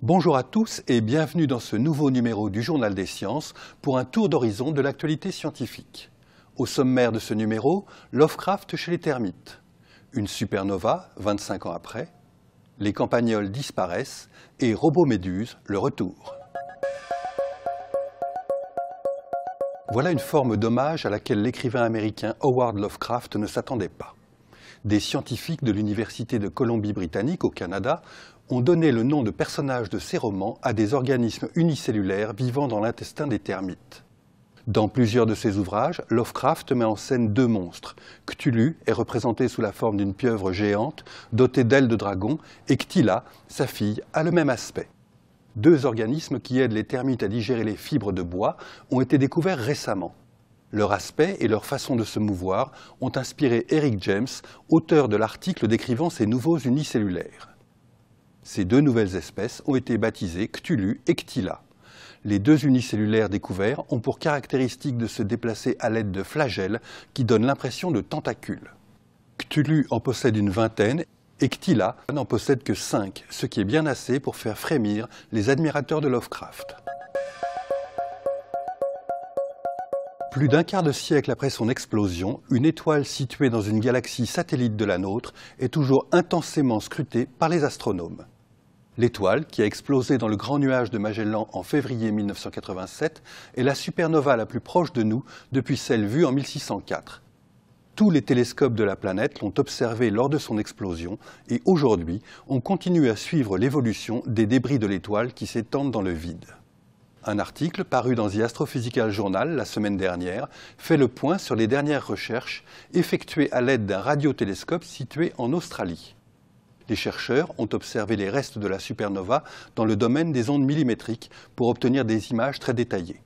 Bonjour à tous et bienvenue dans ce nouveau numéro du Journal des Sciences pour un tour d'horizon de l'actualité scientifique. Au sommaire de ce numéro, Lovecraft chez les termites, une supernova 25 ans après, les campagnols disparaissent et Roboméduse, le retour. Voilà une forme d'hommage à laquelle l'écrivain américain Howard Lovecraft ne s'attendait pas. Des scientifiques de l'Université de Colombie-Britannique au Canada ont donné le nom de personnages de ces romans à des organismes unicellulaires vivant dans l'intestin des termites. Dans plusieurs de ses ouvrages, Lovecraft met en scène deux monstres. Cthulhu est représenté sous la forme d'une pieuvre géante dotée d'ailes de dragon et Cthulha, sa fille, a le même aspect. Deux organismes qui aident les termites à digérer les fibres de bois ont été découverts récemment. Leur aspect et leur façon de se mouvoir ont inspiré Eric James, auteur de l'article décrivant ces nouveaux unicellulaires. Ces deux nouvelles espèces ont été baptisées Cthulhu et Cthulha. Les deux unicellulaires découverts ont pour caractéristique de se déplacer à l'aide de flagelles qui donnent l'impression de tentacules. Cthulhu en possède une vingtaine et Cthulha n'en possède que 5, ce qui est bien assez pour faire frémir les admirateurs de Lovecraft. Plus d'un quart de siècle après son explosion, une étoile située dans une galaxie satellite de la nôtre est toujours intensément scrutée par les astronomes. L'étoile, qui a explosé dans le Grand Nuage de Magellan en février 1987, est la supernova la plus proche de nous depuis celle vue en 1604. Tous les télescopes de la planète l'ont observée lors de son explosion et aujourd'hui, on continue à suivre l'évolution des débris de l'étoile qui s'étendent dans le vide. Un article paru dans The Astrophysical Journal la semaine dernière fait le point sur les dernières recherches effectuées à l'aide d'un radiotélescope situé en Australie. Les chercheurs ont observé les restes de la supernova dans le domaine des ondes millimétriques pour obtenir des images très détaillées.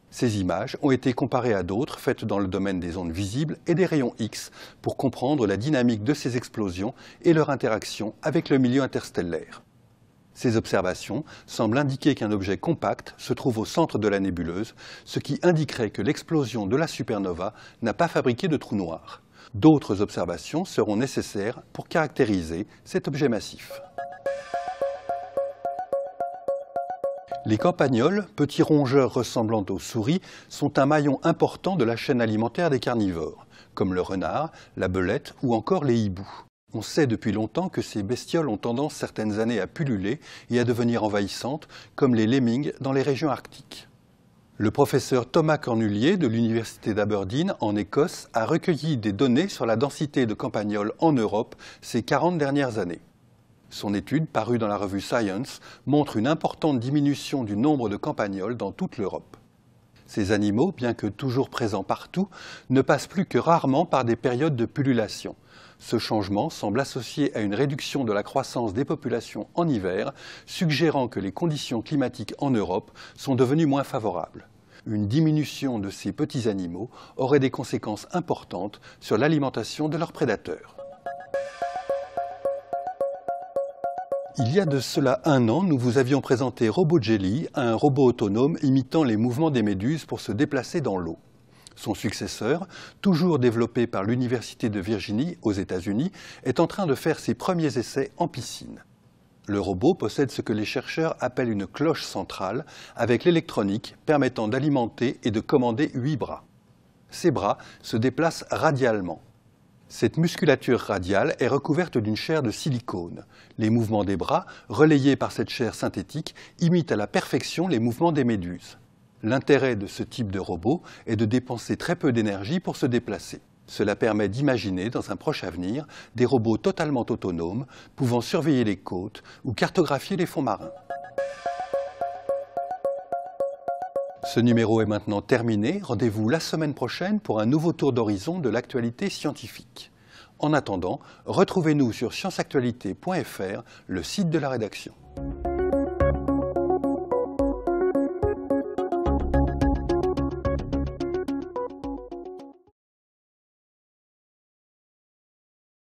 Ces images ont été comparées à d'autres faites dans le domaine des ondes visibles et des rayons X pour comprendre la dynamique de ces explosions et leur interaction avec le milieu interstellaire. Ces observations semblent indiquer qu'un objet compact se trouve au centre de la nébuleuse, ce qui indiquerait que l'explosion de la supernova n'a pas fabriqué de trou noir. D'autres observations seront nécessaires pour caractériser cet objet massif. Les campagnols, petits rongeurs ressemblant aux souris, sont un maillon important de la chaîne alimentaire des carnivores, comme le renard, la belette ou encore les hiboux. On sait depuis longtemps que ces bestioles ont tendance certaines années à pulluler et à devenir envahissantes, comme les lemmings dans les régions arctiques. Le professeur Thomas Cornulier de l'Université d'Aberdeen, en Écosse, a recueilli des données sur la densité de campagnols en Europe ces 40 dernières années. Son étude, parue dans la revue Science, montre une importante diminution du nombre de campagnols dans toute l'Europe. Ces animaux, bien que toujours présents partout, ne passent plus que rarement par des périodes de pullulation. Ce changement semble associé à une réduction de la croissance des populations en hiver, suggérant que les conditions climatiques en Europe sont devenues moins favorables. Une diminution de ces petits animaux aurait des conséquences importantes sur l'alimentation de leurs prédateurs. Il y a de cela un an, nous vous avions présenté RoboJelly, un robot autonome imitant les mouvements des méduses pour se déplacer dans l'eau. Son successeur, toujours développé par l'Université de Virginie aux États-Unis, est en train de faire ses premiers essais en piscine. Le robot possède ce que les chercheurs appellent une cloche centrale, avec l'électronique permettant d'alimenter et de commander 8 bras. Ces bras se déplacent radialement. Cette musculature radiale est recouverte d'une chair de silicone. Les mouvements des bras, relayés par cette chair synthétique, imitent à la perfection les mouvements des méduses. L'intérêt de ce type de robot est de dépenser très peu d'énergie pour se déplacer. Cela permet d'imaginer, dans un proche avenir, des robots totalement autonomes, pouvant surveiller les côtes ou cartographier les fonds marins. Ce numéro est maintenant terminé. Rendez-vous la semaine prochaine pour un nouveau tour d'horizon de l'actualité scientifique. En attendant, retrouvez-nous sur scienceactualité.fr, le site de la rédaction.